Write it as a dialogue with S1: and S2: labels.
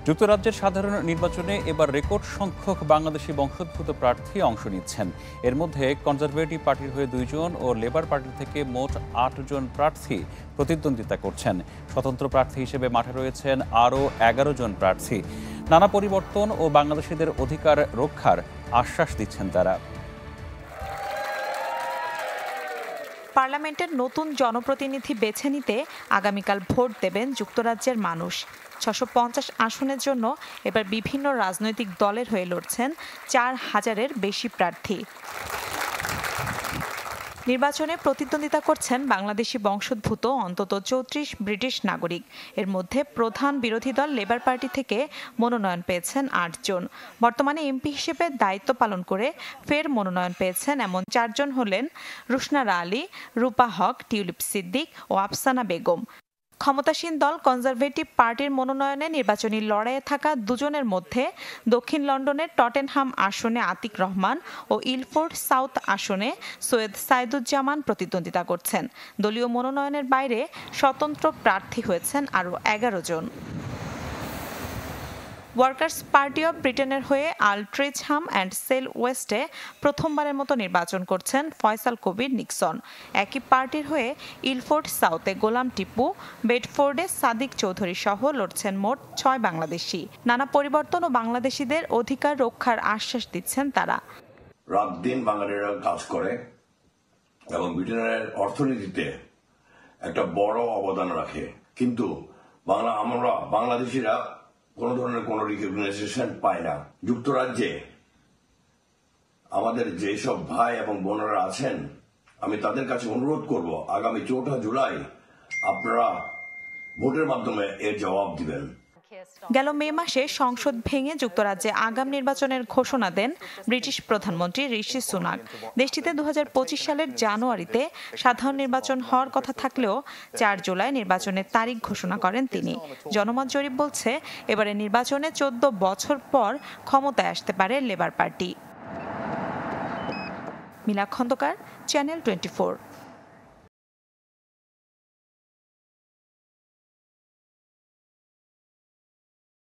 S1: যুক্তরাজ্যের সাধারণ নির্বাচনে এবার রেকর্ড সংখ্যক বাংলাদেশি বংশোদ্ভূত প্রার্থী অংশ নিচ্ছেন। এর মধ্যে কনজারভেটিভ পার্টির হয়ে 2 জন ও লেবার পার্টি থেকে মোট 8 জন প্রার্থী প্রতিদ্বন্দ্বিতা করছেন। স্বতন্ত্র প্রার্থী হিসেবে মাঠে রয়েছেন আরও 11 জন প্রার্থী। নানা পরিবর্তন ও বাংলাদেশিদের অধিকার রক্ষার আশ্বাস দিচ্ছেন তারা।
S2: পার্লামেন্টের নতুন জনপ্রতিনিধি বেছে নিতে আগামীকাল ভোট দেবেন যুক্তরাজ্যের মানুষ। 650 আসনের জন্য এবার বিভিন্ন রাজনৈতিক দলের হয়ে লড়ছেন 4000-এর বেশি প্রার্থী। নির্বাচনে প্রতিদ্বন্দ্বিতা করছেন বাংলাদেশি বংশোদ্ভূত অন্তত 34 ব্রিটিশ নাগরিক। এর মধ্যে প্রধান বিরোধী দল লেবার পার্টি থেকে মনোনয়ন পেয়েছেন 8 জন। বর্তমানে এমপি হিসেবে দায়িত্ব পালন করে ফের মনোনয়ন পেয়েছেন এমন 4 জন হলেন রুশনারা আলী, রূপা হক, টিউলিপ সিদ্দিক ও আফসানা বেগম। ক্ষমতাসীন দল কনজারভেটিভ পার্টির মনোনয়নে নির্বাচনী লড়াইয়ে থাকা 2 জনের মধ্যে দক্ষিণ লন্ডনের টটেনহাম আসনে আতিক রহমান ও ইলফোর্ড সাউথ আসনে সৈয়দ সাইদুজ্জামান প্রতিদ্বন্দ্বিতা করছেন। দলীয় মনোনয়নের বাইরে স্বতন্ত্র প্রার্থী হয়েছেন আরও 11 জন। ওয়ার্কার্স পার্টি অব ব্রিটেনের হয়ে আলট্রেজহাম অ্যান্ড সেল ওয়েস্টে প্রথমবারের মতো নির্বাচন করছেন ফয়সাল কবির নিক্সন। একই পার্টির হয়ে ইলফোর্ড সাউথে গোলাম টিপু, বেডফোর্ডে সাদিক চৌধুরী সহ লড়ছেন মোট 6 বাংলাদেশি। নানা পরিবর্তন ও বাংলাদেশিদের অধিকার রক্ষার আশ্বাস দিচ্ছেন তারা।
S3: রাত দিন বাঙালিরা কাজ করে এবং ব্রিটেনের অর্থনীতিতে একটা বড় অবদান রাখে, কিন্তু আমরা বাংলাদেশিরা কোন ধরনের কোন রিকগনাইজেশন পায় না। যুক্তরাজ্যে আমাদের যেসব ভাই এবং বোনেরা আছেন, আমি তাদের কাছে অনুরোধ করব, আগামী 4 জুলাই আপনারা ভোটের মাধ্যমে এর জবাব দিবেন।
S2: গেল মে মাসে সংসদ ভেঙে যুক্তরাজ্যে আগাম নির্বাচনের ঘোষণা দেন ব্রিটিশ প্রধানমন্ত্রী ঋষি সুনাক। দেশটিতে 2025 সালের জানুয়ারিতে সাধারণ নির্বাচন হওয়ার কথা থাকলেও 4 জুলাই নির্বাচনের তারিখ ঘোষণা করেন তিনি। জনমত জরিপ বলছে এবারে নির্বাচনে 14 বছর পর ক্ষমতায় আসতে পারে লেবার পার্টি। মিলা খন্দকার, চ্যানেল 24।